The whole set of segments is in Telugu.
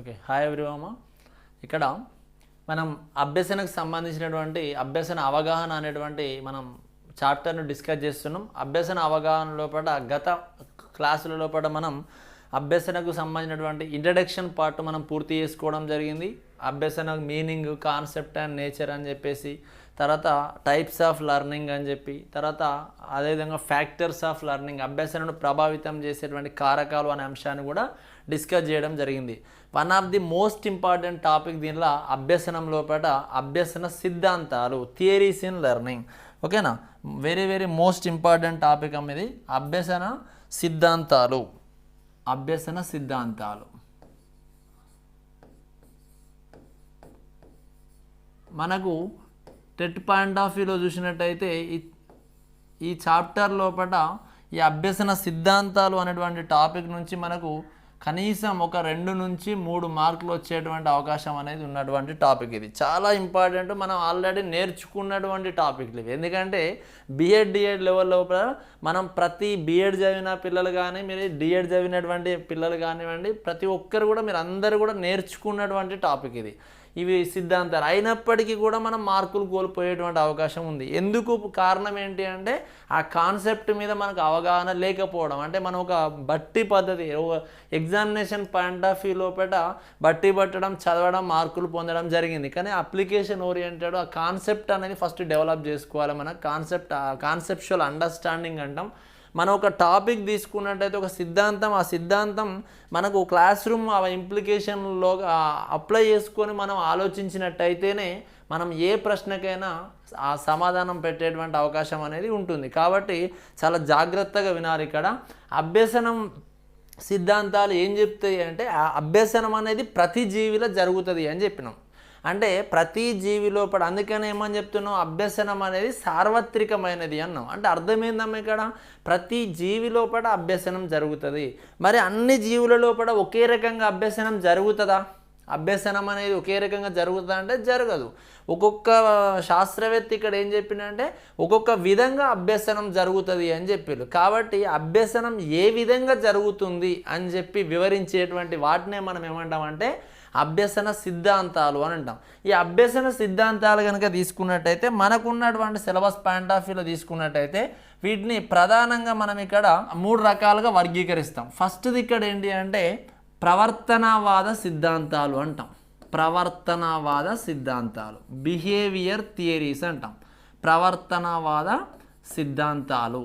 ఓకే హాయ్ ఎవ్రీవన్ ఇక్కడ మనం అభ్యసనకు సంబంధించినటువంటి అభ్యసన అవగాహన అనేటువంటి మనం చాప్టర్ను డిస్కస్ చేస్తున్నాం. అభ్యసన అవగాహన లోపల గత క్లాసుల లోపల మనం అభ్యసనకు సంబంధించినటువంటి ఇంట్రడక్షన్ పార్ట్ మనం పూర్తి చేసుకోవడం జరిగింది. అభ్యసన మీనింగ్, కాన్సెప్ట్ అండ్ నేచర్ అని చెప్పేసి, తర్వాత టైప్స్ ఆఫ్ లెర్నింగ్ అని చెప్పి, తర్వాత అదేవిధంగా ఫ్యాక్టర్స్ ఆఫ్ లెర్నింగ్, అభ్యసనను ప్రభావితం చేసేటువంటి కారకాలు అనే అంశాన్ని కూడా డిస్కస్ చేయడం జరిగింది. One of the most important topic దీనిలో అభ్యసనం లోపల అభ్యసన సిద్ధాంతాలు, థియరీస్ ఇన్ లెర్నింగ్. ఓకేనా, very very most important topic అమ్మది అభ్యసన సిద్ధాంతాలు. అభ్యసన సిద్ధాంతాలు మనకు టెట్ పాయింట్ ఆఫ్ వ్యూలో చూసినట్టయితే ఈ చాప్టర్ లోపల ఈ అభ్యసన సిద్ధాంతాలు అనేటువంటి టాపిక్ నుంచి మనకు కనీసం ఒక 2 నుంచి 3 మార్కులు వచ్చేటువంటి అవకాశం అనేది ఉన్నటువంటి టాపిక్. ఇది చాలా ఇంపార్టెంట్. మనం ఆల్రెడీ నేర్చుకున్నటువంటి టాపిక్లు ఇవి. ఎందుకంటే బిఎడ్ డిఎడ్ లెవెల్ లోపల మనం ప్రతి బిఎడ్ చదివిన పిల్లలు కానీ, మీరు డిఎడ్ చదివినటువంటి పిల్లలు కానివ్వండి, ప్రతి ఒక్కరు కూడా మీరు అందరూ కూడా నేర్చుకున్నటువంటి టాపిక్ ఇది. ఇవి సిద్ధాంతాలు అయినప్పటికీ కూడా మనం మార్కులు కోల్పోయేటువంటి అవకాశం ఉంది. ఎందుకు కారణం ఏంటి అంటే ఆ కాన్సెప్ట్ మీద మనకు అవగాహన లేకపోవడం. అంటే మనం ఒక బట్టి పద్ధతి, ఎగ్జామినేషన్ పాయింట్ ఆఫ్ వ్యూ లోపల బట్టి పట్టడం, చదవడం, మార్కులు పొందడం జరిగింది. కానీ అప్లికేషన్ ఓరియంటెడ్ ఆ కాన్సెప్ట్ అనేది ఫస్ట్ డెవలప్ చేసుకోవాలి. మన కాన్సెప్చువల్ అండర్స్టాండింగ్ అంటాం. మనం ఒక టాపిక్ తీసుకున్నట్టయితే ఒక సిద్ధాంతం, ఆ సిద్ధాంతం మనకు క్లాస్ రూమ్ ఆ ఇంప్లికేషన్లో అప్లై చేసుకొని మనం ఆలోచించినట్టయితేనే మనం ఏ ప్రశ్నకైనా ఆ సమాధానం పెట్టేటువంటి అవకాశం అనేది ఉంటుంది. కాబట్టి చాలా జాగ్రత్తగా వినాలి. ఇక్కడ అభ్యసనం సిద్ధాంతాలు ఏం చెప్తాయి అంటే అభ్యసనం అనేది ప్రతి జీవిలో జరుగుతుంది అని చెప్పినాం. అంటే ప్రతి జీవి లోపల, అందుకని ఏమని చెప్తున్నాం, అభ్యసనం అనేది సార్వత్రికమైనది అన్నాం. అంటే అర్థమైందమ్మా, ఇక్కడ ప్రతి జీవి లోపల అభ్యసనం జరుగుతుంది. మరి అన్ని జీవుల లోపల ఒకే రకంగా అభ్యసనం జరుగుతుందా? అభ్యసనం అనేది ఒకే రకంగా జరుగుతుందా అంటే జరగదు. ఒక్కొక్క శాస్త్రవేత్త ఇక్కడ ఏం చెప్పిందంటే ఒక్కొక్క విధంగా అభ్యసనం జరుగుతుంది అని చెప్పారు. కాబట్టి అభ్యసనం ఏ విధంగా జరుగుతుంది అని చెప్పి వివరించేటువంటి వాటినే మనం ఏమంటామంటే అభ్యసన సిద్ధాంతాలు అని అంటాం. ఈ అభ్యసన సిద్ధాంతాలు కనుక తీసుకున్నట్టయితే మనకున్నటువంటి సిలబస్ పాయింట్ ఆఫ్ వ్యూలో తీసుకున్నట్టయితే వీటిని ప్రధానంగా మనం ఇక్కడ 3 రకాలుగా వర్గీకరిస్తాం. ఫస్ట్ది ఇక్కడ ఏంటి అంటే ప్రవర్తనవాద సిద్ధాంతాలు అంటాం. ప్రవర్తనవాద సిద్ధాంతాలు, బిహేవియర్ థియరీస్ అంటాం. ప్రవర్తనవాద సిద్ధాంతాలు,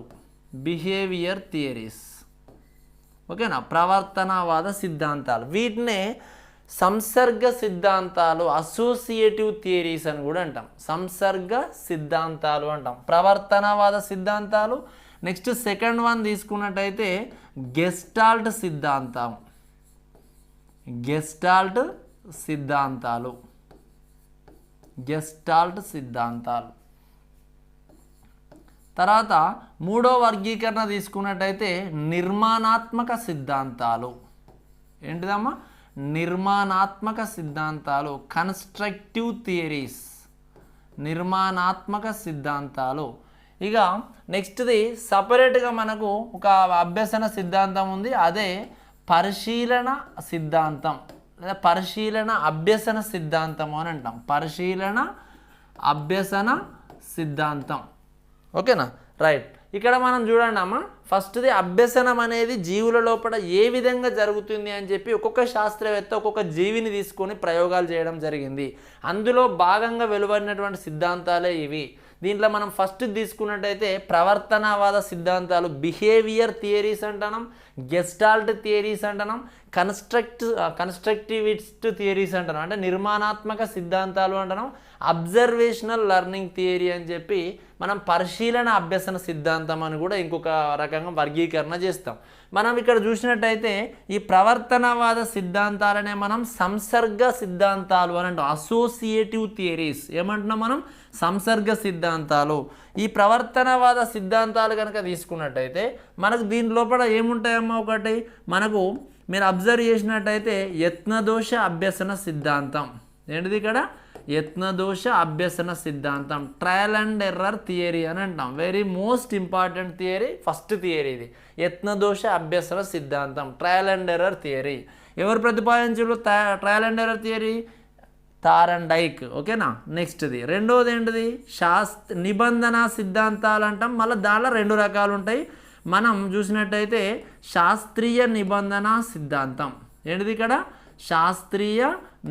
బిహేవియర్ థియరీస్. ఓకేనా, ప్రవర్తనవాద సిద్ధాంతాలు. వీటినే సంసర్గ సిద్ధాంతాలు, అసోసియేటివ్ థియరీస్ అని కూడా అంటాం. సంసర్గ సిద్ధాంతాలు అంటాం, ప్రవర్తనవాద సిద్ధాంతాలు. నెక్స్ట్ సెకండ్ వన్ తీసుకున్నట్టయితే గెస్టాల్ట్ సిద్ధాంతం, గెస్టాల్ట్ సిద్ధాంతాలు, గెస్టాల్ట్ సిద్ధాంతాలు. తర్వాత మూడో వర్గీకరణ తీసుకున్నట్టయితే నిర్మాణాత్మక సిద్ధాంతాలు. ఏంటిదమ్మా? నిర్మాణాత్మక సిద్ధాంతాలు, కన్స్ట్రక్టివ్ థియరీస్, నిర్మాణాత్మక సిద్ధాంతాలు. ఇక నెక్స్ట్ది సపరేట్గా మనకు ఒక అభ్యసన సిద్ధాంతం ఉంది, అదే పరిశీలన సిద్ధాంతం లేదా పరిశీలన అభ్యసన సిద్ధాంతం అని అంటాం. పరిశీలన అభ్యసన సిద్ధాంతం. ఓకేనా, రైట్. ఇక్కడ మనం చూడండి అమ్మ, ఫస్ట్ది అభ్యసనం అనేది జీవుల లోపల ఏ విధంగా జరుగుతుంది అని చెప్పి ఒక్కొక్క శాస్త్రవేత్త ఒక్కొక్క జీవిని తీసుకొని ప్రయోగాలు చేయడం జరిగింది. అందులో భాగంగా వెలువడినటువంటి సిద్ధాంతాలే ఇవి. దీంట్లో మనం ఫస్ట్ తీసుకున్నట్టయితే ప్రవర్తనవాద సిద్ధాంతాలు, బిహేవియర్ థియరీస్ అంటున్నాం, గెస్టాల్ట్ థియరీస్ అంటున్నాం, కన్స్ట్రక్టివిస్ట్ థియరీస్ అంటున్నాం, అంటే నిర్మాణాత్మక సిద్ధాంతాలు అంటున్నాం, అబ్జర్వేషనల్ లెర్నింగ్ థియరీ అని చెప్పి మనం పరిశీలన అభ్యసన సిద్ధాంతం అని కూడా ఇంకొక రకంగా వర్గీకరణ చేస్తాం. మనం ఇక్కడ చూసినట్టయితే ఈ ప్రవర్తనవాద సిద్ధాంతాలనే మనం సంసర్గ సిద్ధాంతాలు అని అంటాం. అసోసియేటివ్ థియరీస్ ఏమంటున్నాం మనం? సంసర్గ సిద్ధాంతాలు. ఈ ప్రవర్తనవాద సిద్ధాంతాలు కనుక తీసుకున్నట్టయితే మనకు దీని లోపల ఏముంటాయమ్మా? ఒకటి మనకు మీరు అబ్జర్వ్ చేసినట్టయితే యత్నదోష అభ్యసన సిద్ధాంతం. ఏంటిది ఇక్కడ? యత్నదోష అభ్యసన సిద్ధాంతం, ట్రయల్ అండ్ ఎర్రర్ థియరీ అని అంటాం. Very most important theory, first theory ఇది, యత్నదోష అభ్యసన సిద్ధాంతం, ట్రయల్ అండ్ ఎర్రర్ థియరీ. ఎవరు ప్రతిపాదించారు trial and error theory? Thorndike. ఓకేనా. నెక్స్ట్ది రెండోది ఏంటిది? నిబంధన సిద్ధాంతాలు అంటాం. మళ్ళీ దానిలో 2 రకాలు ఉంటాయి. మనం చూసినట్టయితే శాస్త్రీయ నిబంధన సిద్ధాంతం. ఏంటిది ఇక్కడ? శాస్త్రీయ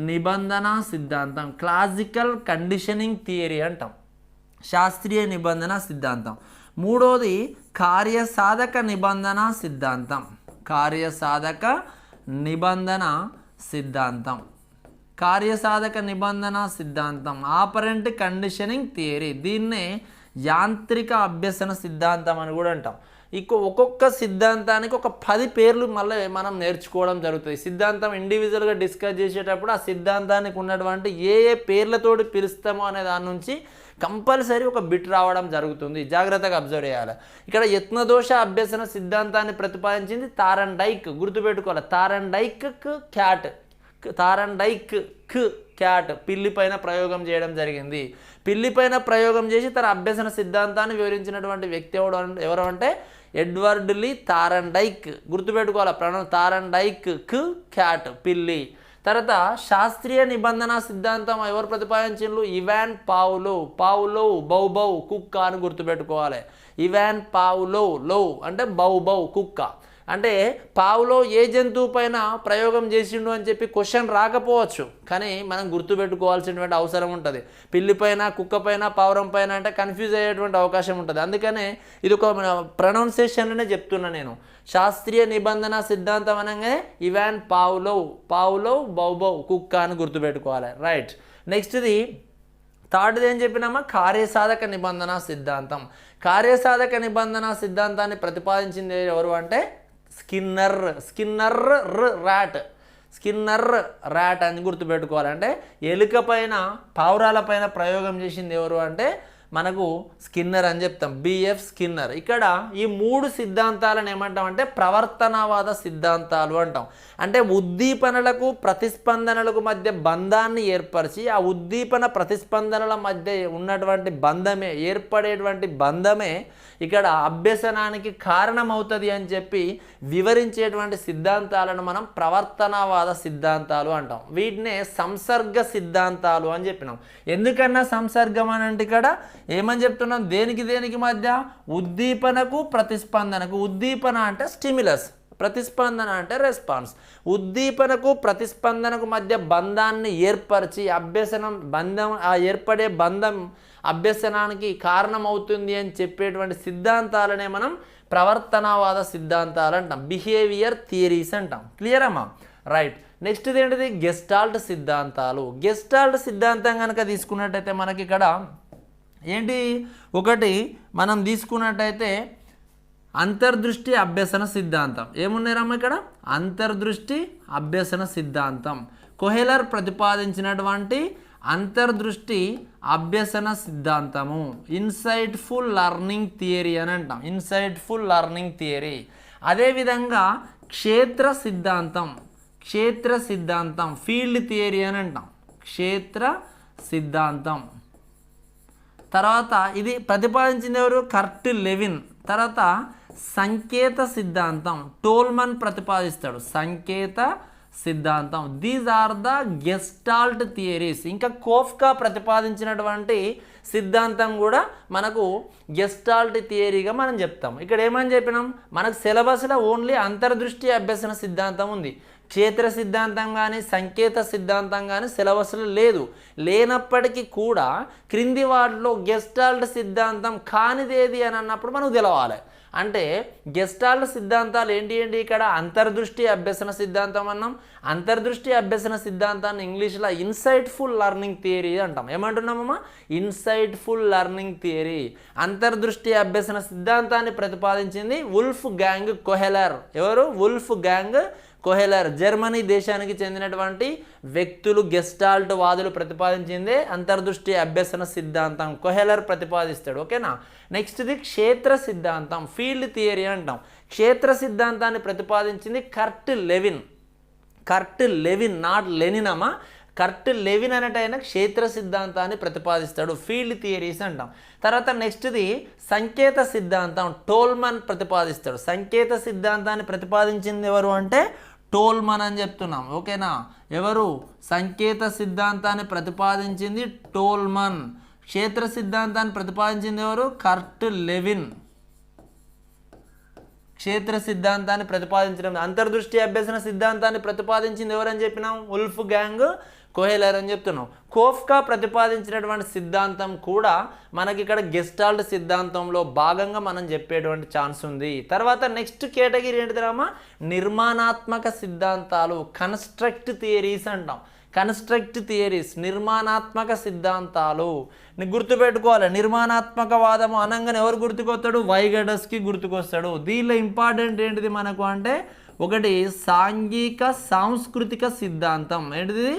నిబంధన సిద్ధాంతం, క్లాసికల్ కండిషనింగ్ థియరీ అంటాం, శాస్త్రీయ నిబంధన సిద్ధాంతం. మూడోది కార్యసాధక నిబంధన సిద్ధాంతం, కార్యసాధక నిబంధన సిద్ధాంతం, కార్యసాధక నిబంధన సిద్ధాంతం, ఆపరెంట్ కండిషనింగ్ థియరీ. దీన్నే యాంత్రిక అభ్యసన సిద్ధాంతం అని కూడా అంటాం. ఒక్కొక్క సిద్ధాంతానికి ఒక 10 పేర్లు మళ్ళీ మనం నేర్చుకోవడం జరుగుతుంది. సిద్ధాంతం ఇండివిజువల్గా డిస్కస్ చేసేటప్పుడు ఆ సిద్ధాంతానికి ఉన్నటువంటి ఏ పేర్లతోటి పిలుస్తామో అనే దాని నుంచి కంపల్సరీ ఒక బిట్ రావడం జరుగుతుంది. జాగ్రత్తగా అబ్జర్వ్ చేయాలి. ఇక్కడ యత్నదోష అభ్యసన సిద్ధాంతాన్ని ప్రతిపాదించింది థారండైక్. గుర్తుపెట్టుకోవాలి, థారండైక్ క్యాట్ పిల్లి పైన ప్రయోగం చేయడం జరిగింది. పిల్లి పైన ప్రయోగం చేసి తన అభ్యసన సిద్ధాంతాన్ని వివరించినటువంటి వ్యక్తి ఎవరు అంటే ఎడ్వర్డ్ లీ థారండైక్. గుర్తుపెట్టుకోవాలి, థారండైక్ క్యాట్ పిల్లి. తర్వాత శాస్త్రీయ నిబంధన సిద్ధాంతం ఎవరు ప్రతిపాదించారు? ఇవాన్ పావ్లోవ్ బౌ కుక్క అని గుర్తుపెట్టుకోవాలి. ఇవాన్ పావ్లోవ్ అంటే బౌ కుక్క. అంటే పావులో ఏ జంతువు పైన ప్రయోగం చేసిండు అని చెప్పి క్వశ్చన్ రాకపోవచ్చు, కానీ మనం గుర్తుపెట్టుకోవాల్సినటువంటి అవసరం ఉంటుంది. పిల్లి పైన, కుక్క పైన, పావురం పైన అంటే కన్ఫ్యూజ్ అయ్యేటువంటి అవకాశం ఉంటుంది. అందుకనే ఇది ఒక ప్రొనౌన్సియేషన్లోనే చెప్తున్నా నేను. శాస్త్రీయ నిబంధన సిద్ధాంతం అనగానే ఇవాన్ పావ్లోవ్ బౌ కుక్క అని గుర్తుపెట్టుకోవాలి. రైట్. నెక్స్ట్ది థర్డ్ది ఏం చెప్పినామా? కార్యసాధక నిబంధన సిద్ధాంతం. కార్యసాధక నిబంధన సిద్ధాంతాన్ని ప్రతిపాదించింది ఎవరు అంటే స్కిన్నర్ ర్యాట్ అని గుర్తుపెట్టుకోవాలంటే ఎలుక పైన, పావురాల పైన ప్రయోగం చేసింది ఎవరు అంటే మనకు స్కిన్నర్ అని చెప్తాం, బిఎఫ్ స్కిన్నర్. ఇక్కడ ఈ 3 సిద్ధాంతాలను ఏమంటాం అంటే ప్రవర్తనవాద సిద్ధాంతాలు అంటాం. అంటే ఉద్దీపనలకు ప్రతిస్పందనలకు మధ్య బంధాన్ని ఏర్పరిచి ఆ ఉద్దీపన ప్రతిస్పందనల మధ్య ఉన్నటువంటి బంధమే, ఏర్పడేటువంటి బంధమే ఇక్కడ అభ్యసనానికి కారణమవుతుంది అని చెప్పి వివరించేటువంటి సిద్ధాంతాలను మనం ప్రవర్తనవాద సిద్ధాంతాలు అంటాం. వీటినే సంసర్గ సిద్ధాంతాలు అని చెప్పినాం. ఎందుకన్నా సంసర్గం అని అంటే ఇక్కడ ఏమని చెప్తున్నాం? దేనికి మధ్య? ఉద్దీపనకు ప్రతిస్పందనకు. ఉద్దీపన అంటే స్టిమ్యులస్, ప్రతిస్పందన అంటే రెస్పాన్స్. ఉద్దీపనకు ప్రతిస్పందనకు మధ్య బంధాన్ని ఏర్పరిచి ఏర్పడే బంధం అభ్యసనానికి కారణమవుతుంది అని చెప్పేటువంటి సిద్ధాంతాలనే మనం ప్రవర్తనవాద సిద్ధాంతాలు అంటాం, బిహేవియర్ థియరీస్ అంటాం. క్లియర్ అమ్మా? రైట్. నెక్స్ట్ ఏంటిది? గెస్టాల్ట్ సిద్ధాంతాలు. గెస్టాల్ట్ సిద్ధాంతం కనుక తీసుకున్నట్టయితే మనకి ఇక్కడ ఏంటి? ఒకటి మనం తీసుకున్నట్టయితే అంతర్దృష్టి అభ్యసన సిద్ధాంతం. ఏమున్నారమ్మా ఇక్కడ? అంతర్దృష్టి అభ్యసన సిద్ధాంతం. కొహెలర్ ప్రతిపాదించినటువంటి అంతర్దృష్టి అభ్యసన సిద్ధాంతము, ఇన్సైట్ఫుల్ లెర్నింగ్ థియరీ అని అంటాం, ఇన్సైట్ఫుల్ లెర్నింగ్ థియరీ. అదేవిధంగా క్షేత్ర సిద్ధాంతం ఫీల్డ్ థియరీ అని అంటాం, క్షేత్ర సిద్ధాంతం. తర్వాత ఇది ప్రతిపాదించింది ఎవరు? కర్ట్ లెవిన్. తర్వాత సంకేత సిద్ధాంతం టోల్మన్ ప్రతిపాదిస్తాడు, సంకేత సిద్ధాంతం. These are the gestalt theories. ఇంకా కోఫ్కా ప్రతిపాదించినటువంటి సిద్ధాంతం కూడా మనకు గెస్టాల్ట్ థియరీగా మనం చెప్తాం. ఇక్కడ ఏమని చెప్పినాం? మనకు సిలబస్లో ఓన్లీ అంతర్దృష్టి అభ్యసన సిద్ధాంతం ఉంది. క్షేత్ర సిద్ధాంతం కానీ సంకేత సిద్ధాంతం కానీ సిలబస్లో లేదు. లేనప్పటికీ కూడా క్రింది వాటిలో గెస్టాల్ట్ సిద్ధాంతం కానిదేది అని అన్నప్పుడు మనకు తెలవాలి. అంటే గెస్టాల్ట్ సిద్ధాంతాలు ఏంటి? ఇక్కడ అంతర్దృష్టి అభ్యసన సిద్ధాంతం అన్నాం. అంతర్దృష్టి అభ్యసన సిద్ధాంతాన్ని ఇంగ్లీష్లో ఇన్సైట్ఫుల్ లెర్నింగ్ థియరీ అంటాం. ఏమంటున్నామమ్మా? Insightful learning theory. అంతర్దృష్టి అభ్యసన సిద్ధాంతాన్ని ప్రతిపాదించింది వుల్ఫ్ గ్యాంగ్ కొహెలర్. ఎవరు? Wolf gang కొహెలర్. జర్మనీ దేశానికి చెందినటువంటి వ్యక్తులు, గెస్టాల్ట్ వాదులు ప్రతిపాదించిందే అంతర్దృష్టి అభ్యసన సిద్ధాంతం. కొహెలర్ ప్రతిపాదిస్తాడు. ఓకేనా? నెక్స్ట్ది క్షేత్ర సిద్ధాంతం, ఫీల్డ్ థియరీ అంటాం. క్షేత్ర సిద్ధాంతాన్ని ప్రతిపాదించింది కర్ట్ లెవిన్. నాట్ లెనిన్ అమ్మా, కర్ట్ లెవిన్ అనేట ఆయన క్షేత్ర సిద్ధాంతాన్ని ప్రతిపాదిస్తాడు, ఫీల్డ్ థియరీస్ అంటాం. తర్వాత నెక్స్ట్ది సంకేత సిద్ధాంతం, టోల్మన్ ప్రతిపాదిస్తాడు. సంకేత సిద్ధాంతాన్ని ప్రతిపాదించింది ఎవరు అంటే టోల్మన్ అని చెప్తున్నాం, ఓకేనా. ఎవరు సంకేత సిద్ధాంతాన్ని ప్రతిపాదించింది టోల్మన్. క్షేత్ర సిద్ధాంతాన్ని ప్రతిపాదించింది ఎవరు? కర్ట్ లెవిన్. క్షేత్ర సిద్ధాంతాన్ని ప్రతిపాదించడం, అంతర్దృష్టి అభ్యసన సిద్ధాంతాన్ని ప్రతిపాదించింది ఎవరని చెప్పినాం? ఉల్ఫ్ గ్యాంగ్ కోహెలర్ అని చెప్తున్నాం. కోఫ్కా ప్రతిపాదించినటువంటి సిద్ధాంతం కూడా మనకి ఇక్కడ గెస్టాల్ట్ సిద్ధాంతంలో భాగంగా మనం చెప్పేటువంటి ఛాన్స్ ఉంది. తర్వాత నెక్స్ట్ కేటగిరీ ఏంటిదిరామా? నిర్మాణాత్మక సిద్ధాంతాలు, కన్స్ట్రక్ట్ థియరీస్ అంటాం. కన్స్ట్రక్ట్ థియరీస్, నిర్మాణాత్మక సిద్ధాంతాలు. నీకు గుర్తుపెట్టుకోవాలి, నిర్మాణాత్మకవాదము అనగానే ఎవరు గుర్తుకొస్తాడు? వైగడస్కి గుర్తుకొస్తాడు. దీనిలో ఇంపార్టెంట్ ఏంటిది మనకు అంటే ఒకటి సాంఘిక సాంస్కృతిక సిద్ధాంతం. ఏంటిది?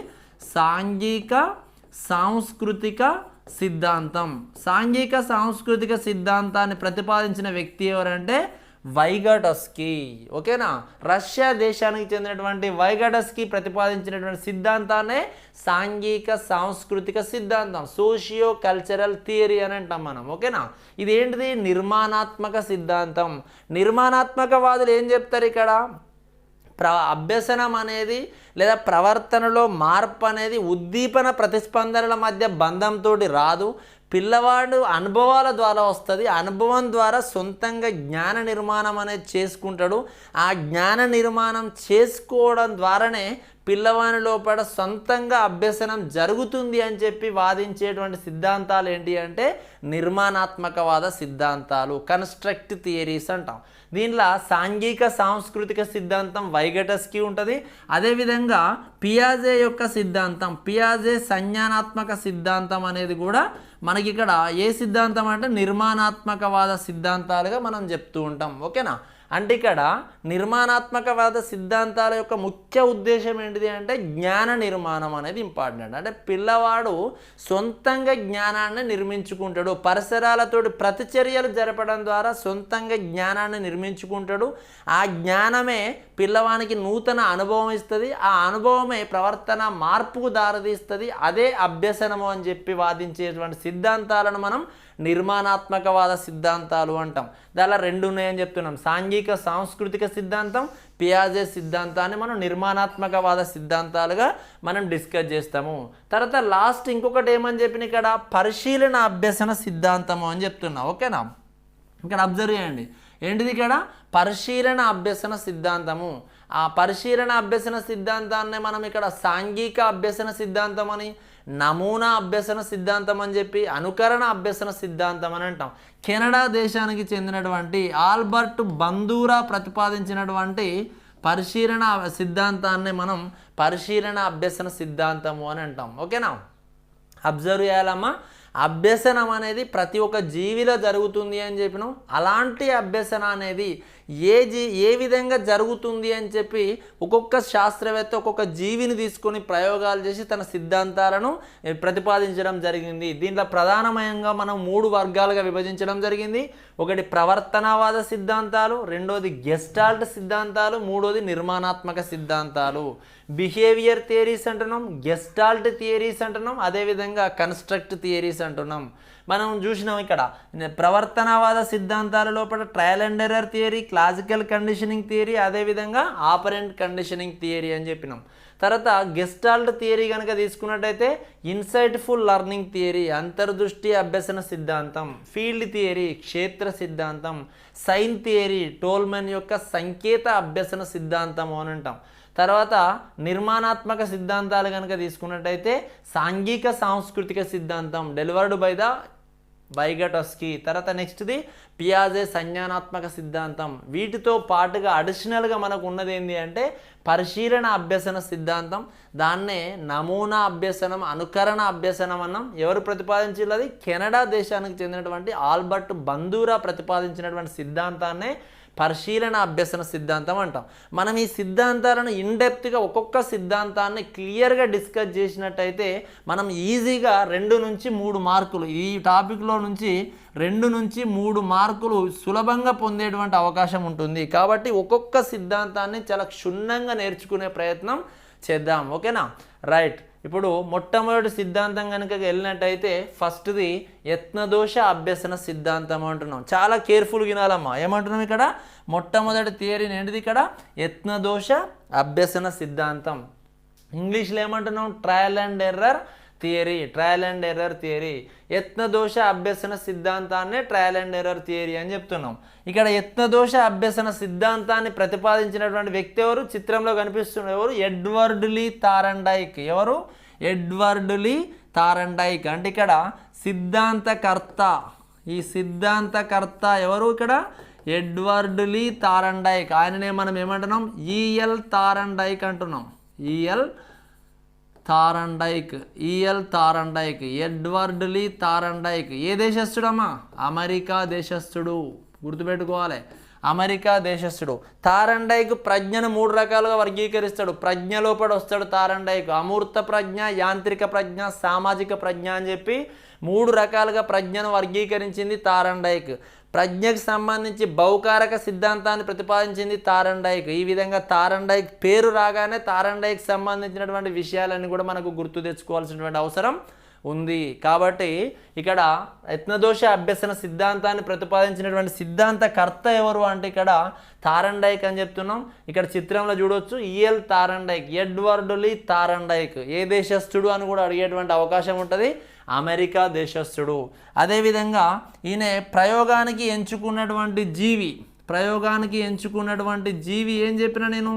సాంఘిక సాంస్కృతిక సిద్ధాంతం. సాంఘిక సాంస్కృతిక సిద్ధాంతాన్ని ప్రతిపాదించిన వ్యక్తి ఎవరంటే వైగటస్కీ, ఓకేనా. రష్యా దేశానికి చెందినటువంటి వైగటస్కీ ప్రతిపాదించినటువంటి సిద్ధాంతాన్నే సాంఘిక సాంస్కృతిక సిద్ధాంతం, సోషియో కల్చరల్ థియరీ అని అంటాం మనం, ఓకేనా. ఇది ఏంటిది? నిర్మాణాత్మక సిద్ధాంతం. నిర్మాణాత్మకవాదులు ఏం చెప్తారు ఇక్కడ? అభ్యసనం అనేది లేదా ప్రవర్తనలో మార్పు అనేది ఉద్దీపన ప్రతిస్పందనల మధ్య బంధంతో రాదు. పిల్లవాడు అనుభవాల ద్వారా వస్తుంది. అనుభవం ద్వారా సొంతంగా జ్ఞాన నిర్మాణం అనేది చేసుకుంటాడు. ఆ జ్ఞాన నిర్మాణం చేసుకోవడం ద్వారానే పిల్లవాని లోపల సొంతంగా అభ్యసనం జరుగుతుంది అని చెప్పి వాదించేటువంటి సిద్ధాంతాలు ఏంటి అంటే నిర్మాణాత్మకవాద సిద్ధాంతాలు, కన్స్ట్రక్ట్ థియరీస్ అంటాం. దీనిలో సాంఘిక సాంస్కృతిక సిద్ధాంతం వైగటస్కి ఉంటుంది. అదేవిధంగా పియాజే యొక్క సిద్ధాంతం, పియాజే సంజ్ఞానాత్మక సిద్ధాంతం అనేది కూడా మనకి ఇక్కడ ఏ సిద్ధాంతం అంటే నిర్మాణాత్మకవాద సిద్ధాంతాలుగా మనం చెప్తూ ఉంటాం, ఓకేనా. అంటే ఇక్కడ నిర్మాణాత్మకవాద సిద్ధాంతాల యొక్క ముఖ్య ఉద్దేశం ఏంటిది అంటే జ్ఞాన నిర్మాణం అనేది ఇంపార్టెంట్. అంటే పిల్లవాడు సొంతంగా జ్ఞానాన్ని నిర్మించుకుంటాడు, పరిసరాలతోటి ప్రతిచర్యలు జరపడం ద్వారా సొంతంగా జ్ఞానాన్ని నిర్మించుకుంటాడు. ఆ జ్ఞానమే పిల్లవానికి నూతన అనుభవం ఇస్తుంది. ఆ అనుభవమే ప్రవర్తన మార్పుకు దారితీస్తుంది. అదే అభ్యసనము అని చెప్పి వాదించేటువంటి సిద్ధాంతాలను మనం నిర్మాణాత్మకవాద సిద్ధాంతాలు అంటాం. దానిలో రెండు ఉన్నాయని చెప్తున్నాం, సాంఘిక సాంస్కృతిక సిద్ధాంతం, పియాజే సిద్ధాంతాన్ని మనం నిర్మాణాత్మకవాద సిద్ధాంతాలుగా మనం డిస్కస్ చేస్తాము. తర్వాత లాస్ట్ ఇంకొకటి ఏమని చెప్పిన ఇక్కడ పరిశీలన అభ్యసన సిద్ధాంతము అని చెప్తున్నా, ఓకేనా. ఇక్కడ అబ్జర్వ్ చేయండి, ఏంటిది ఇక్కడ పరిశీలన అభ్యసన సిద్ధాంతము. ఆ పరిశీలన అభ్యసన సిద్ధాంతాన్ని మనం ఇక్కడ సాంఘిక అభ్యసన సిద్ధాంతం అని, నమూనా అభ్యసన సిద్ధాంతం అని చెప్పి, అనుకరణ అభ్యసన సిద్ధాంతం అని అంటాం. కెనడా దేశానికి చెందినటువంటి ఆల్బర్ట్ బందూరా ప్రతిపాదించినటువంటి పరిశీలన సిద్ధాంతాన్ని మనం పరిశీలన అభ్యసన సిద్ధాంతము అని అంటాం, ఓకేనా. అబ్జర్వ్ చేయాలమ్మా, అభ్యసనం అనేది ప్రతి ఒక్క జీవిలో జరుగుతుంది అని చెప్పినాం. అలాంటి అభ్యసన అనేది ఏ విధంగా జరుగుతుంది అని చెప్పి ఒక్కొక్క శాస్త్రవేత్త ఒక్కొక్క జీవిని తీసుకొని ప్రయోగాలు చేసి తన సిద్ధాంతాలను ప్రతిపాదించడం జరిగింది. దీంట్లో ప్రధానమైనగా మనం 3 వర్గాలుగా విభజించడం జరిగింది. ఒకటి ప్రవర్తనవాద సిద్ధాంతాలు, రెండోది గెస్టాల్ట్ సిద్ధాంతాలు, మూడోది నిర్మాణాత్మక సిద్ధాంతాలు. బిహేవియర్ థియరీస్ అంటున్నాం, గెస్టాల్ట్ థియరీస్ అంటున్నాం, అదేవిధంగా కన్స్ట్రక్ట్ థియరీస్ అంటున్నాం. మనం చూసినాం ఇక్కడ ప్రవర్తనవాద సిద్ధాంతాల లోపల trial and error theory, classical conditioning theory, అదేవిధంగా ఆపరెంట్ కండిషనింగ్ థియరీ అని చెప్పినాం. తర్వాత గెస్టాల్ట్ థియరీ కనుక తీసుకున్నట్టయితే ఇన్సైట్ఫుల్ లెర్నింగ్ థియరీ, అంతర్దృష్టి అభ్యసన సిద్ధాంతం, ఫీల్డ్ థియరీ, క్షేత్ర సిద్ధాంతం, సైన్ థియరీ, టోల్మన్ యొక్క సంకేత అభ్యసన సిద్ధాంతం అని అంటాం. తర్వాత నిర్మాణాత్మక సిద్ధాంతాలు కనుక తీసుకున్నట్టయితే సాంఘిక సాంస్కృతిక సిద్ధాంతం డెలివర్డ్ బై ద వైగటస్కీ. తర్వాత నెక్స్ట్ది పియాజే సంజ్ఞానాత్మక సిద్ధాంతం. వీటితో పాటుగా అడిషనల్గా మనకు ఉన్నది ఏంటి అంటే పరిశీలన అభ్యసన సిద్ధాంతం. దాన్నే నమూనా అభ్యసనం, అనుకరణ అభ్యసనం అన్నాం. ఎవరు ప్రతిపాదించినది? కెనడా దేశానికి చెందినటువంటి ఆల్బర్ట్ బందూరా ప్రతిపాదించినటువంటి సిద్ధాంతాన్నే పరిశీలన అభ్యసన సిద్ధాంతం అంటాం. మనం ఈ సిద్ధాంతాలను ఇన్డెప్త్గా ఒక్కొక్క సిద్ధాంతాన్ని క్లియర్గా డిస్కస్ చేసినట్టయితే మనం ఈజీగా 2 నుంచి 3 మార్కులు ఈ టాపిక్లో నుంచి 2 నుంచి 3 మార్కులు సులభంగా పొందేటువంటి అవకాశం ఉంటుంది. కాబట్టి ఒక్కొక్క సిద్ధాంతాన్ని చాలా క్షుణ్ణంగా నేర్చుకునే ప్రయత్నం చేద్దాం, ఓకేనా. రైట్. ఇప్పుడు మొట్టమొదటి సిద్ధాంతం కనుక వెళ్ళినట్టయితే ఫస్ట్ది యత్నదోష అభ్యసన సిద్ధాంతం అంటున్నాం. చాలా కేర్ఫుల్ వినాలమ్మా. ఏమంటున్నాం ఇక్కడ? మొట్టమొదటి థియరీ ఏంటిది? ఇక్కడ యత్నదోష అభ్యసన సిద్ధాంతం. ఇంగ్లీష్లో ఏమంటున్నాం? Trial and error theory. యత్నదోష అభ్యసన సిద్ధాంతాన్ని ట్రయల్ అండ్ ఎర్రర్ థియరీ అని చెప్తున్నాం. ఇక్కడ యత్నదోష అభ్యసన సిద్ధాంతాన్ని ప్రతిపాదించినటువంటి వ్యక్తి ఎవరు? చిత్రంలో కనిపిస్తున్న ఎవరు? Edward Lee Thorndike. ఎవరు? Edward Lee Thorndike. అంటే ఇక్కడ సిద్ధాంతకర్త. ఈ సిద్ధాంతకర్త ఎవరు? ఇక్కడ ఎడ్వర్డ్ లీ థారండైక్. ఆయననే మనం ఏమంటున్నాం? ఈఎల్ థారండైక్ అంటున్నాం. EL Thorndike. Edward Lee Thorndike ఏ దేశస్థుడమ్మా? అమెరికా దేశస్థుడు. గుర్తుపెట్టుకోవాలి, అమెరికా దేశస్థుడు. థారండైక్ ప్రజ్ఞను 3 రకాలుగా వర్గీకరిస్తాడు. ప్రజ్ఞ లోపల వస్తాడు థారండైక్. అమూర్త ప్రజ్ఞ, యాంత్రిక ప్రజ్ఞ, సామాజిక ప్రజ్ఞ అని చెప్పి 3 రకాలుగా ప్రజ్ఞను వర్గీకరించింది థారండైక్. ప్రజ్ఞకు సంబంధించి బహుకారక సిద్ధాంతాన్ని ప్రతిపాదించింది థారండైక్. ఈ విధంగా థారండైక్ పేరు రాగానే థారండైక్ సంబంధించినటువంటి విషయాలన్నీ కూడా మనకు గుర్తు తెచ్చుకోవాల్సినటువంటి అవసరం ఉంది. కాబట్టి ఇక్కడ యత్నదోష అభ్యసన సిద్ధాంతాన్ని ప్రతిపాదించినటువంటి సిద్ధాంతకర్త ఎవరు అంటే ఇక్కడ థారండైక్ అని చెప్తున్నాం. ఇక్కడ చిత్రంలో చూడొచ్చు, EL Thorndike, Edward Lee Thorndike. ఏ దేశస్థుడు అని కూడా అడిగేటువంటి అవకాశం ఉంటుంది. అమెరికా దేశస్థుడు. అదేవిధంగా ఈయన ప్రయోగానికి ఎంచుకున్నటువంటి జీవి ఏం చెప్పిన నేను?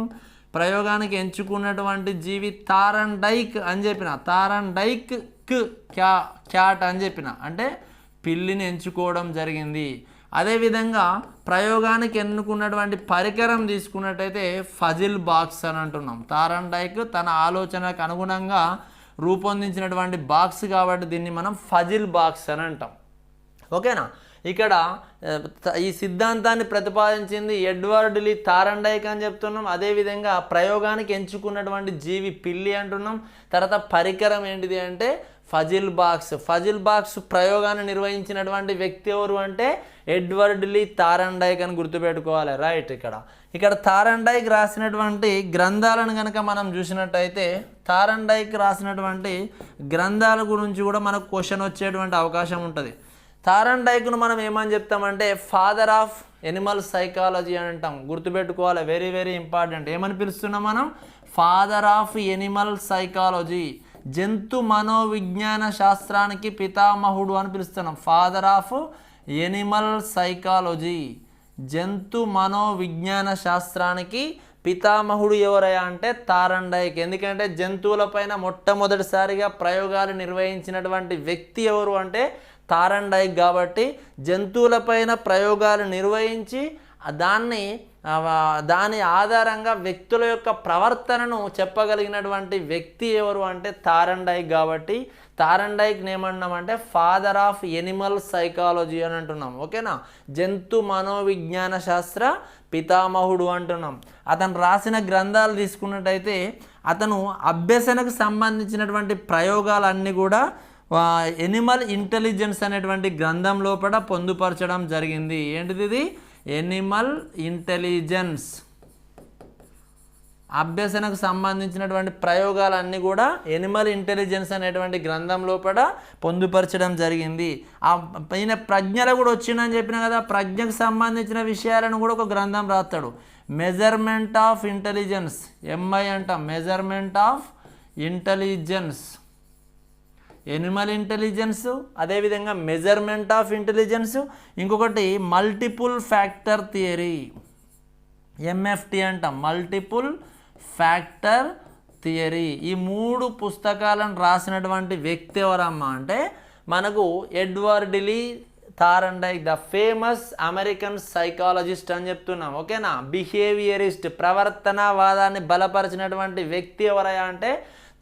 ప్రయోగానికి ఎంచుకున్నటువంటి జీవి థారండైక్ అని చెప్పిన. థారండైక్ క్యాట్ అని చెప్పిన, అంటే పిల్లిని ఎంచుకోవడం జరిగింది. అదేవిధంగా ప్రయోగానికి ఎన్నుకున్నటువంటి పరికరం తీసుకున్నట్టయితే ఫజిల్ బాక్స్ అని అంటున్నాం. థారండైక్ తన ఆలోచనకు అనుగుణంగా రూపొందించినటువంటి బాక్స్ కాబట్టి దీన్ని మనం ఫజిల్ బాక్స్ అని అంటాం. ఓకేనా? ఇక్కడ ఈ సిద్ధాంతాన్ని ప్రతిపాదించింది ఎడ్వర్డ్ లీ థారండైక్ అని చెప్తున్నాం. అదేవిధంగా ప్రయోగానికి ఎంచుకున్నటువంటి జీవి పిల్లి అంటున్నాం. తర్వాత పరికరం ఏంటిది అంటే ఫజిల్ బాక్స్ ప్రయోగాన్ని నిర్వహించినటువంటి వ్యక్తి ఎవరు అంటే ఎడ్వర్డ్ లీ థారండైక్ అని గుర్తుపెట్టుకోవాలి. రైట్. ఇక్కడ థారండైక్ రాసినటువంటి గ్రంథాలను కనుక మనం చూసినట్టయితే థారండైక్ రాసినటువంటి గ్రంథాల గురించి కూడా మనకు క్వశ్చన్ వచ్చేటువంటి అవకాశం ఉంటుంది. థారండైక్ను మనం ఏమని చెప్తామంటే ఫాదర్ ఆఫ్ ఎనిమల్ సైకాలజీ అని అంటాం. గుర్తుపెట్టుకోవాలి, వెరీ వెరీ ఇంపార్టెంట్. ఏమని పిలుస్తున్నాం మనం? Father of animal psychology. జంతు మనోవిజ్ఞాన శాస్త్రానికి పితామహుడు అని పిలుస్తున్నాం. Father of animal psychology. జంతు మనోవిజ్ఞాన శాస్త్రానికి పితామహుడు ఎవరయ్యా అంటే థారండైక్. ఎందుకంటే జంతువులపైన మొట్టమొదటిసారిగా ప్రయోగాలు నిర్వహించినటువంటి వ్యక్తి ఎవరు అంటే థారండైక్. కాబట్టి జంతువులపైన ప్రయోగాలు నిర్వహించి దాని ఆధారంగా వ్యక్తుల యొక్క ప్రవర్తనను చెప్పగలిగినటువంటి వ్యక్తి ఎవరు అంటే థారండైక్. కాబట్టి థారండైక్ ఏమన్నామంటే ఫాదర్ ఆఫ్ ఎనిమల్ సైకాలజీ అని అంటున్నాం. ఓకేనా? జంతు మనోవిజ్ఞాన శాస్త్ర పితామహుడు అంటున్నాం. అతను రాసిన గ్రంథాలు తీసుకున్నట్టయితే అతను అభ్యసనకు సంబంధించినటువంటి ప్రయోగాలన్నీ కూడా ఎనిమల్ ఇంటెలిజెన్స్ అనేటువంటి గ్రంథం లోపల పొందుపరచడం జరిగింది. ఏంటిది ఇది? Animal intelligence. అభ్యసనకు సంబంధించినటువంటి ప్రయోగాలన్నీ కూడా ఎనిమల్ ఇంటెలిజెన్స్ అనేటువంటి గ్రంథం లోపల పొందుపరచడం జరిగింది. ఈయన ప్రజ్ఞలో కూడా వచ్చిందని చెప్పిన కదా, ప్రజ్ఞకు సంబంధించిన విషయాలను కూడా ఒక గ్రంథం రాస్తాడు. మెజర్మెంట్ ఆఫ్ ఇంటెలిజెన్స్, ఎంఐ అంటాం. Measurement of intelligence, animal intelligence, అదేవిధంగా మెజర్మెంట్ ఆఫ్ ఇంటెలిజెన్స్. ఇంకొకటి మల్టిపుల్ ఫ్యాక్టర్ థియరీ, ఎంఎఫ్టి అంటాం. Multiple factor theory. ఈ 3 పుస్తకాలను రాసినటువంటి వ్యక్తి ఎవరమ్మా అంటే మనకు Edward Lee Thorndike, the famous American psychologist అని చెప్తున్నాం. ఓకేనా? బిహేవియరిస్ట్, ప్రవర్తనవాదాన్ని బలపరిచినటువంటి వ్యక్తి ఎవరయ్యా అంటే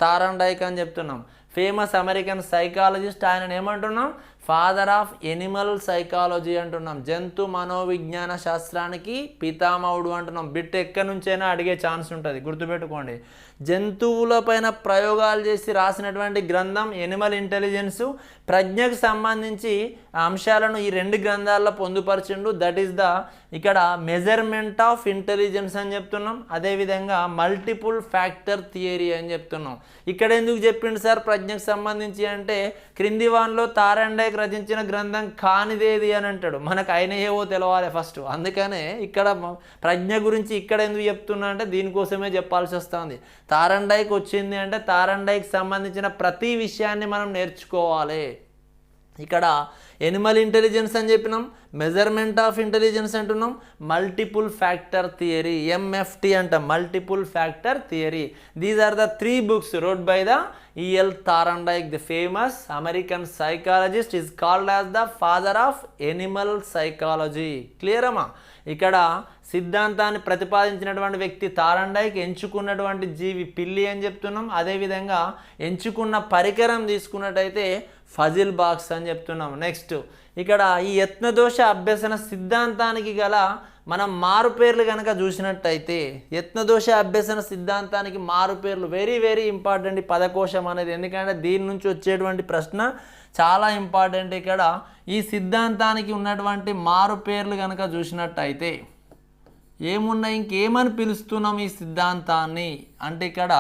థారండైక్ అని చెప్తున్నాం. Famous American psychologist. ఆయన ఏమంటున్నాం? ఫాదర్ ఆఫ్ ఎనిమల్ సైకాలజీ అంటున్నాం. జంతు మనోవిజ్ఞాన శాస్త్రానికి పితామహుడు అంటున్నాం. బిట్ ఎక్కడి నుంచైనా అడిగే ఛాన్స్ ఉంటుంది, గుర్తుపెట్టుకోండి. జంతువులపైన ప్రయోగాలు చేసి రాసినటువంటి గ్రంథం ఎనిమల్ ఇంటెలిజెన్స్. ప్రజ్ఞకు సంబంధించి అంశాలను ఈ 2 గ్రంథాల్లో పొందుపరిచిండు. దట్ ఈస్ ద ఇక్కడ మెజర్మెంట్ ఆఫ్ ఇంటెలిజెన్స్ అని చెప్తున్నాం, అదేవిధంగా మల్టిపుల్ ఫ్యాక్టర్ థియరీ అని చెప్తున్నాం. ఇక్కడ ఎందుకు చెప్పిండు సార్ ప్రజ్ఞకు సంబంధించి అంటే, క్రింది వాన్లో తారండైక్ రచించిన గ్రంథం కానిదేది అని అంటాడు. మనకు ఆయన ఏవో తెలవాలి ఫస్ట్. అందుకనే ఇక్కడ ప్రజ్ఞ గురించి ఇక్కడ ఎందుకు చెప్తున్నా అంటే దీనికోసమే చెప్పాల్సి వస్తుంది. తారండైక్ వచ్చింది అంటే తారండైక్ సంబంధించిన ప్రతి విషయాన్ని మనం నేర్చుకోవాలి. ఇక్కడ ఎనిమల్ ఇంటెలిజెన్స్ అని చెప్పినాం, మెజర్మెంట్ ఆఫ్ ఇంటెలిజెన్స్ అంటున్నాం, మల్టిపుల్ ఫ్యాక్టర్ థియరీ ఎంఎఫ్టి అంట, multiple factor theory. These are the 3 books wrote by the E.L. Thorndike, the famous American psychologist, is called as the father of animal psychology. Clear అమ్మా? ఇక్కడ సిద్ధాంతాన్ని ప్రతిపాదించినటువంటి వ్యక్తి తారండైక్, ఎంచుకున్నటువంటి జీవి పిల్లి అని చెప్తున్నాం. అదేవిధంగా ఎంచుకున్న పరికరం తీసుకున్నట్టయితే ఫజిల్ బాక్స్ అని చెప్తున్నాం. నెక్స్ట్ ఇక్కడ ఈ యత్నదోష అభ్యసన సిద్ధాంతానికి గల మనం మారుపేర్లు కనుక చూసినట్టయితే, యత్నదోష అభ్యసన సిద్ధాంతానికి మారుపేర్లు వెరీ వెరీ ఇంపార్టెంట్. ఈ పదకోశం అనేది, ఎందుకంటే దీని నుంచి వచ్చేటువంటి ప్రశ్న చాలా ఇంపార్టెంట్. ఇక్కడ ఈ సిద్ధాంతానికి ఉన్నటువంటి మారుపేర్లు కనుక చూసినట్టయితే ఏమున్నాయి, ఇంకేమని పిలుస్తున్నాం ఈ సిద్ధాంతాన్ని అంటే, ఇక్కడ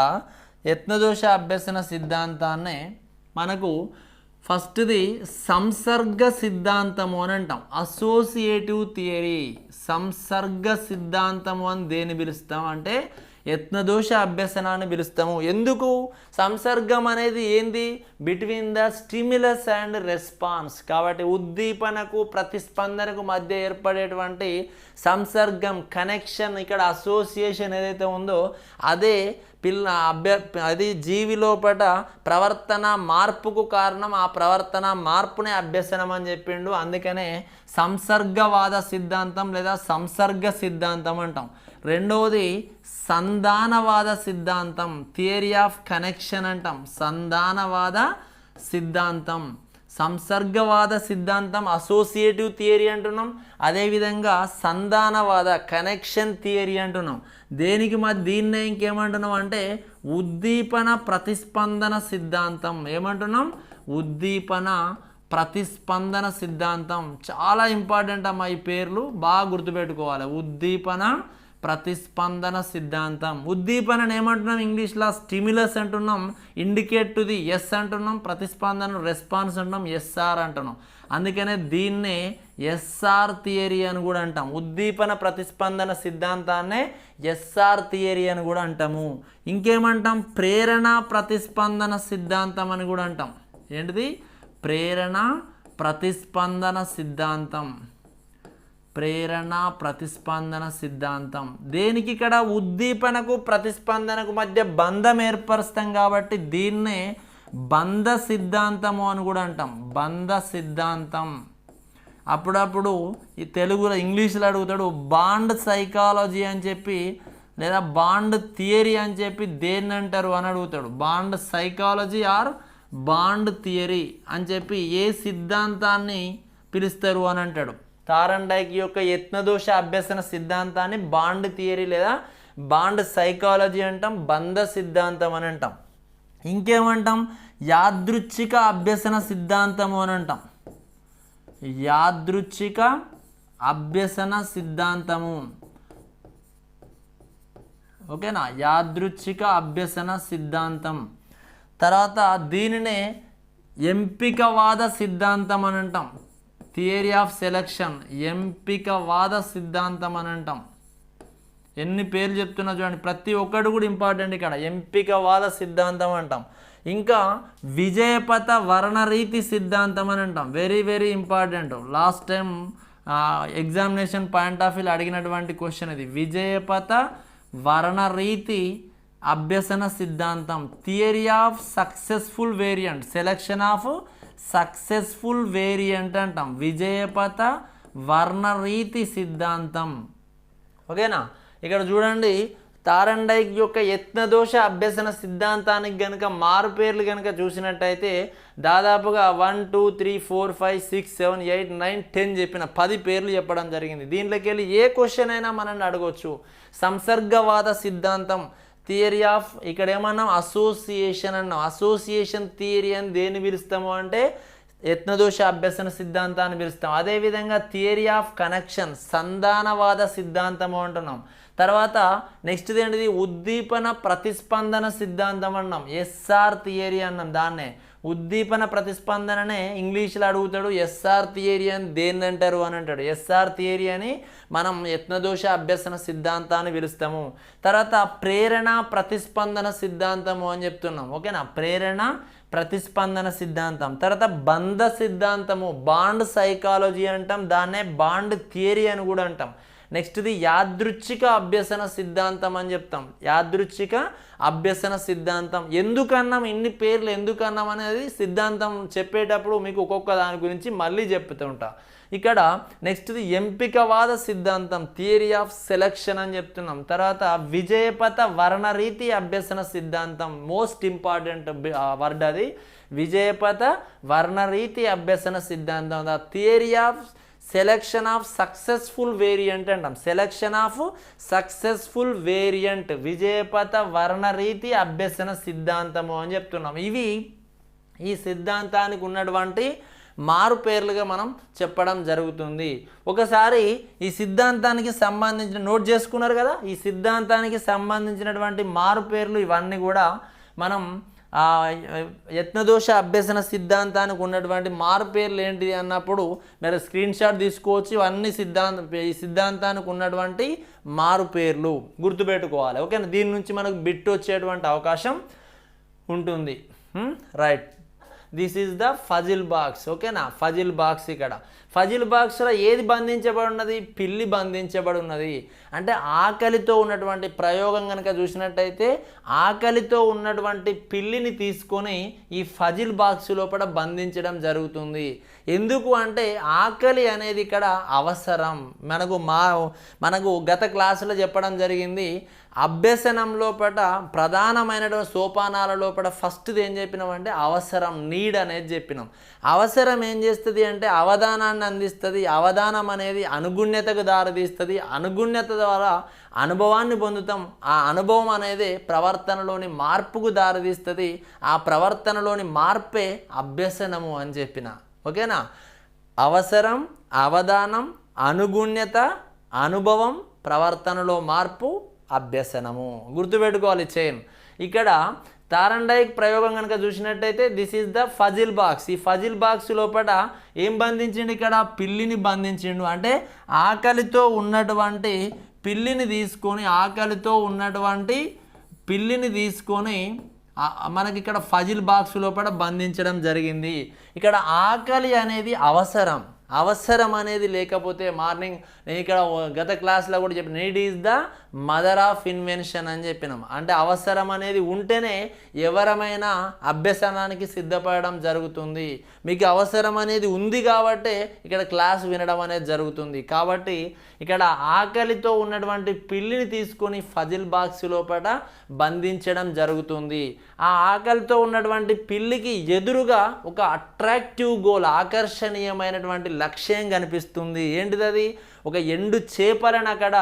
యత్నదోష అభ్యసన సిద్ధాంతాన్ని మనకు ఫస్ట్ది సంసర్గ సిద్ధాంతము అని అంటాం, అసోసియేటివ్ థియరీ. సంసర్గ సిద్ధాంతము అని దేన్ని పిలుస్తాం అంటే యత్నదోష అభ్యసనాన్ని పిలుస్తాము. ఎందుకు? సంసర్గం అనేది ఏంది? Between the stimulus and response. కాబట్టి ఉద్దీపనకు ప్రతిస్పందనకు మధ్య ఏర్పడేటువంటి సంసర్గం, కనెక్షన్, ఇక్కడ అసోసియేషన్ ఏదైతే ఉందో అదే అది జీవి లోపల ప్రవర్తన మార్పుకు కారణం. ఆ ప్రవర్తన మార్పునే అభ్యసనం అని చెప్పిండు. అందుకనే సంసర్గవాద సిద్ధాంతం లేదా సంసర్గ సిద్ధాంతం అంటాం. రెండవది సంధానవాద సిద్ధాంతం, థియరీ ఆఫ్ కనెక్షన్ అంటాం. సంధానవాద సిద్ధాంతం. సంసర్గవాద సిద్ధాంతం అసోసియేటివ్ థియరీ అంటున్నాం. అదేవిధంగా సంధానవాద కనెక్షన్ థియరీ అంటున్నాం. దేనికి దీన్నే ఇంకేమంటున్నాం అంటే ఉద్దీపన ప్రతిస్పందన సిద్ధాంతం. ఏమంటున్నాం? ఉద్దీపన ప్రతిస్పందన సిద్ధాంతం. చాలా ఇంపార్టెంట్ అమ్మా, ఈ పేర్లు బాగా గుర్తుపెట్టుకోవాలి. ఉద్దీపన ప్రతిస్పందన సిద్ధాంతం. ఉద్దీపనను ఏమంటున్నాం ఇంగ్లీష్లో? స్టిమ్యులస్ అంటున్నాం, ఇండికేట్ టు ది ఎస్ అంటున్నాం, ప్రతిస్పందన రెస్పాన్స్ అంటున్నాం, ఎస్ఆర్ అంటున్నాం. అందుకనే దీన్నే ఎస్ఆర్ థియరీ అని కూడా అంటాం. ఉద్దీపన ప్రతిస్పందన సిద్ధాంతాన్నే ఎస్ఆర్ థియరీ అని కూడా అంటాము. ఇంకేమంటాం? ప్రేరణ ప్రతిస్పందన సిద్ధాంతం అని కూడా అంటాం. ఏంటిది? ప్రేరణ ప్రతిస్పందన సిద్ధాంతం. ప్రేరణ ప్రతిస్పందన సిద్ధాంతం. దేనికి? ఇక్కడ ఉద్దీపనకు ప్రతిస్పందనకు మధ్య బంధం ఏర్పరుస్తాం కాబట్టి దీన్నే బంధ సిద్ధాంతము అని కూడా అంటాం. బంధ సిద్ధాంతం. అప్పుడప్పుడు ఈ తెలుగులో ఇంగ్లీష్లో అడుగుతాడు బాండ్ సైకాలజీ అని చెప్పి లేదా బాండ్ థియరీ అని చెప్పి దేన్ని అంటారు అని అడుగుతాడు. Bond psychology or bond theory అని చెప్పి ఏ సిద్ధాంతాన్ని పిలుస్తారు అని అంటాడు. తారండైక్ యొక్క యత్నదోష అభ్యసన సిద్ధాంతాన్ని బాండ్ థియరీ లేదా బాండ్ సైకాలజీ అంటాం, బంధ సిద్ధాంతం అని అంటాం. ఇంకేమంటాం? యాదృచ్ఛిక అభ్యసన సిద్ధాంతము అని అంటాం. యాదృచ్ఛిక అభ్యసన సిద్ధాంతము. ఓకేనా? యాదృచ్ఛిక అభ్యసన సిద్ధాంతం. తర్వాత దీనినే ఎంపికవాద సిద్ధాంతం అని అంటాం. థియరీ ఆఫ్ సెలక్షన్, ఎంపికవాద సిద్ధాంతం అని అంటాం. ఎన్ని పేర్లు చెప్తున్నా చూడండి, ప్రతి ఒక్కటి కూడా ఇంపార్టెంట్. ఇక్కడ ఎంపికవాద సిద్ధాంతం అంటాం. ఇంకా విజయపథ వర్ణరీతి సిద్ధాంతం అని అంటాం. Very very important. Last time examination point of వ్యూలో అడిగినటువంటి క్వశ్చన్ ఇది. విజయపథ వర్ణరీతి అభ్యసన సిద్ధాంతం. Theory of successful variant, selection of successful variant అంటాం. విజయపథ వర్ణరీతి సిద్ధాంతం. ఓకేనా? ఇక్కడ చూడండి, తారండైక్ యొక్క యత్నదోష అభ్యసన సిద్ధాంతానికి కనుక మారు పేర్లు కనుక చూసినట్టయితే దాదాపుగా 1 2 3 4 5 6 7 8 9 10 చెప్పిన 10 పేర్లు చెప్పడం జరిగింది. దీంట్లోకి వెళ్ళి ఏ క్వశ్చన్ అయినా మనల్ని అడగవచ్చు. సంసర్గవాద సిద్ధాంతం, థియరీ ఆఫ్ ఇక్కడ ఏమన్నాం అసోసియేషన్ అన్నాం. అసోసియేషన్ థియరీ అని దేన్ని పిలుస్తాము అంటే యత్నదోష అభ్యసన సిద్ధాంతాన్ని పిలుస్తాం. అదేవిధంగా థియరీ ఆఫ్ కనెక్షన్ సంధానవాద సిద్ధాంతము అంటున్నాం. తర్వాత నెక్స్ట్ ఏంటిది ఉద్దీపన ప్రతిస్పందన సిద్ధాంతం అన్నాం. ఎస్ఆర్ థియరీ అన్నాం. దాన్నే ఉద్దీపన ప్రతిస్పందననే ఇంగ్లీష్లో అడుగుతాడు. ఎస్ఆర్ థియరీ అని దేన్ని అంటారు అని అంటాడు. ఎస్ఆర్ థియరీ అని మనం యత్నదోష అభ్యసన సిద్ధాంతాన్ని పిలుస్తాము. తర్వాత ప్రేరణ ప్రతిస్పందన సిద్ధాంతము అని చెప్తున్నాం. ఓకేనా, ప్రేరణ ప్రతిస్పందన సిద్ధాంతం. తర్వాత బంధ సిద్ధాంతము బాండ్ సైకాలజీ అంటాం. దాన్నే బాండ్ థియరీ అని కూడా అంటాం. నెక్స్ట్ది యాదృచ్ఛిక అభ్యసన సిద్ధాంతం అని చెప్తాం. యాదృచ్ఛిక అభ్యసన సిద్ధాంతం ఎందుకన్నాం, ఇన్ని పేర్లు ఎందుకన్నాం అనేది సిద్ధాంతం చెప్పేటప్పుడు మీకు ఒక్కొక్క దాని గురించి మళ్ళీ చెప్తూ ఉంటా. ఇక్కడ నెక్స్ట్ది ఎంపికవాద సిద్ధాంతం థియరీ ఆఫ్ సెలక్షన్ అని చెప్తున్నాం. తర్వాత విజయపథ వర్ణరీతి అభ్యసన సిద్ధాంతం మోస్ట్ ఇంపార్టెంట్ వర్డ్ అది. విజయపథ వర్ణరీతి అభ్యసన సిద్ధాంతం the theory of selection of successful variant అంటాం. సెలక్షన్ ఆఫ్ సక్సెస్ఫుల్ వేరియంట్ విజయపథ వర్ణరీతి అభ్యసన సిద్ధాంతము అని చెప్తున్నాం. ఇవి ఈ సిద్ధాంతానికి ఉన్నటువంటి మారు పేర్లుగా మనం చెప్పడం జరుగుతుంది. ఒకసారి ఈ సిద్ధాంతానికి సంబంధించిన నోట్ చేసుకున్నారు కదా, ఈ సిద్ధాంతానికి సంబంధించినటువంటి మారు పేర్లు ఇవన్నీ కూడా మనం యత్నదోష అభ్యసన సిద్ధాంతానికి ఉన్నటువంటి మారు పేర్లు ఏంటిది అన్నప్పుడు మీరు స్క్రీన్ షాట్ తీసుకోవచ్చు. ఇవన్నీ ఈ సిద్ధాంతానికి ఉన్నటువంటి మారు పేర్లు గుర్తుపెట్టుకోవాలి. ఓకేనా, దీని నుంచి మనకు బిట్ వచ్చేటువంటి అవకాశం ఉంటుంది. Right, this is the puzzle box. ఓకేనా, ఫజిల్ బాక్స్. ఇక్కడ ఫజిల్ బాక్స్లో ఏది బంధించబడి ఉన్నది, పిల్లి బంధించబడి ఉన్నది. అంటే ఆకలితో ఉన్నటువంటి ప్రయోగం కనుక చూసినట్టయితే ఆకలితో ఉన్నటువంటి పిల్లిని తీసుకొని ఈ ఫజిల్ బాక్స్ లోపల బంధించడం జరుగుతుంది. ఎందుకు అంటే ఆకలి అనేది ఇక్కడ అవసరం. మనకు గత క్లాసులో చెప్పడం జరిగింది, అభ్యసనం లోపల ప్రధానమైనటువంటి సోపానాల లోపల ఫస్ట్ది ఏం చెప్పినామంటే అవసరం, నీడ్ అనేది చెప్పినాం. అవసరం ఏం చేస్తుంది అంటే అవధానాన్ని అందిస్తుంది. అవధానం అనేది అనుగుణ్యతకు దారితీస్తుంది. అనుగుణ్యత ద్వారా అనుభవాన్ని పొందుతాం. ఆ అనుభవం అనేది ప్రవర్తనలోని మార్పుకు దారితీస్తుంది. ఆ ప్రవర్తనలోని మార్పే అభ్యసనము అని చెప్పిన. ఓకేనా, అవసరం, అవధానం, అనుగుణ్యత, అనుభవం, ప్రవర్తనలో మార్పు, అభ్యసనము. గుర్తుపెట్టుకోవాలి చైన్. ఇక్కడ తారండైక్ ప్రయోగం కనుక చూసినట్టయితే this is the puzzle box. ఈ ఫజిల్ బాక్స్ లోపల ఏం బంధించిండు, ఇక్కడ పిల్లిని బంధించిండు. అంటే ఆకలితో ఉన్నటువంటి పిల్లిని తీసుకొని మనకి ఇక్కడ ఫజిల్ బాక్స్ లోపల బంధించడం జరిగింది. ఇక్కడ ఆకలి అనేది అవసరం అనేది లేకపోతే మార్నింగ్ నేను ఇక్కడ గత క్లాస్లో కూడా చెప్పిన need is the mother of invention అని చెప్పినాం. అంటే అవసరం అనేది ఉంటేనే ఎవరమైనా అభ్యసనానికి సిద్ధపడడం జరుగుతుంది. మీకు అవసరం అనేది ఉంది కాబట్టే ఇక్కడ క్లాస్ వినడం అనేది జరుగుతుంది. కాబట్టి ఇక్కడ ఆకలితో ఉన్నటువంటి పిల్లిని తీసుకొని ఫజిల్ బాక్స్ లోపల బంధించడం జరుగుతుంది. ఆ ఆకలితో ఉన్నటువంటి పిల్లికి ఎదురుగా ఒక అట్రాక్టివ్ గోల్, ఆకర్షణీయమైనటువంటి లక్ష్యం కనిపిస్తుంది. ఏంటిది అది? ఒక ఎండు చేపలను అక్కడ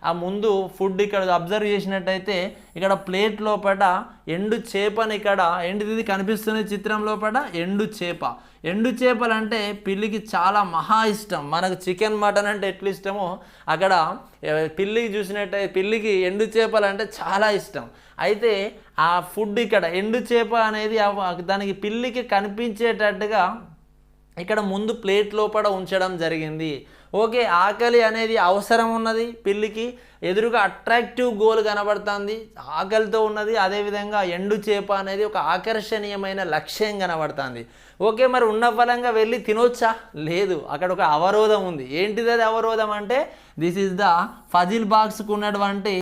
ఆ ముందు ఫుడ్ ఇక్కడ అబ్జర్వ్ చేసినట్టయితే ఇక్కడ ప్లేట్ లోపల ఎండు చేపని ఇక్కడ ఏంటిది కనిపిస్తుంది చిత్రం లోపల ఎండు చేపలు అంటే పిల్లికి చాలా మహా ఇష్టం. మనకు చికెన్ మటన్ అంటే ఎట్లా ఇష్టమో అక్కడ పిల్లికి చూసినట్టయితే పిల్లికి ఎండు చేపలు అంటే చాలా ఇష్టం. అయితే ఆ ఫుడ్ ఇక్కడ ఎండు చేప అనేది దానికి పిల్లికి కనిపించేటట్టుగా ఇక్కడ ముందు ప్లేట్ లోపల ఉంచడం జరిగింది. ఓకే, ఆకలి అనేది అవసరం ఉన్నది పిల్లికి, ఎదురుగా అట్రాక్టివ్ గోల్ కనబడుతుంది, ఆకలితో ఉన్నది. అదేవిధంగా ఎండు చేప అనేది ఒక ఆకర్షణీయమైన లక్ష్యం కనబడుతుంది. ఓకే, మరి ఉన్న ఫలంగా వెళ్ళి తినొచ్చా? లేదు, అక్కడ ఒక అవరోధం ఉంది. ఏంటిది అది అవరోధం అంటే దిస్ ఈజ్ ద ఫజిల్ బాక్స్కు ఉన్నటువంటి